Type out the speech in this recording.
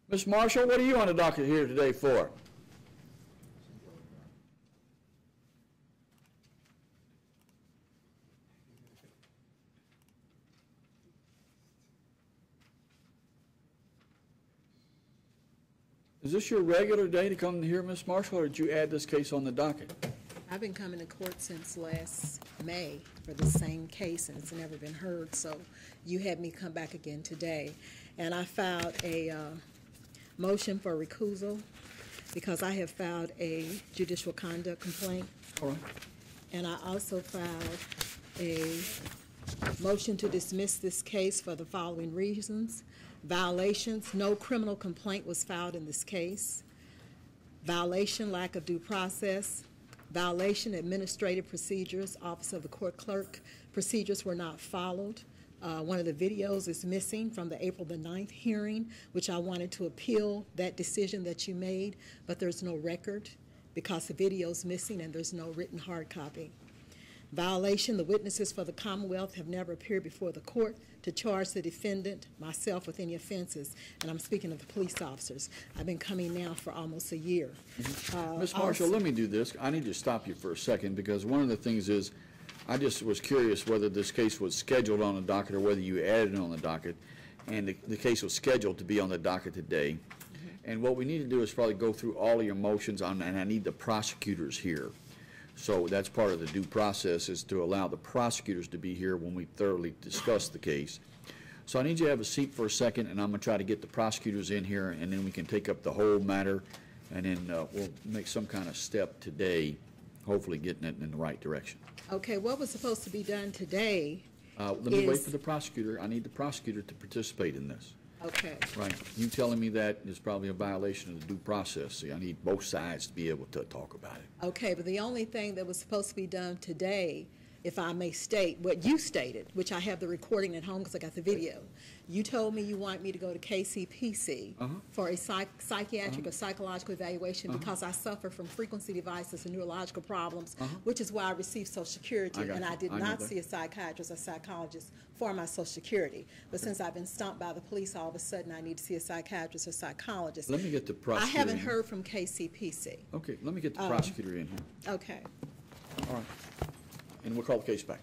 Ms. Marshall, what are you on the docket here today for? Is this your regular day to come here, Ms. Marshall, or did you add this case on the docket? I've been coming to court since last May for the same case, and it's never been heard, so you had me come back again today. And I filed a motion for recusal because I have filed a judicial conduct complaint. All right. And I also filed a motion to dismiss this case for the following reasons. Violations, no criminal complaint was filed in this case. Violation, lack of due process. Violation, administrative procedures, Office of the Court Clerk procedures were not followed. One of the videos is missing from the April the 9th hearing, which I wanted to appeal that decision that you made, but there's no record because the video is missing and there's no written hard copy. Violation, the witnesses for the Commonwealth have never appeared before the court to charge the defendant, myself, with any offenses, and I'm speaking of the police officers. I've been coming now for almost a year. Ms. Marshall, let me do this. I need to stop you for a second because one of the things is I just was curious whether this case was scheduled on the docket or whether you added it on the docket, and the case was scheduled to be on the docket today. And what we need to do is probably go through all of your motions, and I need the prosecutors here. So that's part of the due process, is to allow the prosecutors to be here when we thoroughly discuss the case. So I need you to have a seat for a second, and I'm going to try to get the prosecutors in here, and then we can take up the whole matter, and then we'll make some kind of step today, hopefully getting it in the right direction. Okay, what was supposed to be done today Let me wait for the prosecutor. I need the prosecutor to participate in this. Okay. Right. You telling me that is probably a violation of the due process. See, I need both sides to be able to talk about it. Okay, but the only thing that was supposed to be done today, if I may state, what you stated, which I have the recording at home because I got the video. You told me you want me to go to KCPC for a psychiatric or psychological evaluation because I suffer from frequency devices and neurological problems, which is why I received Social Security, and I did not see a psychiatrist or psychologist for my Social Security. But since I've been stumped by the police, all of a sudden I need to see a psychiatrist or psychologist. Let me get the prosecutor. I haven't heard from KCPC. Okay, let me get the prosecutor in here. Okay. All right. And we'll call the case back.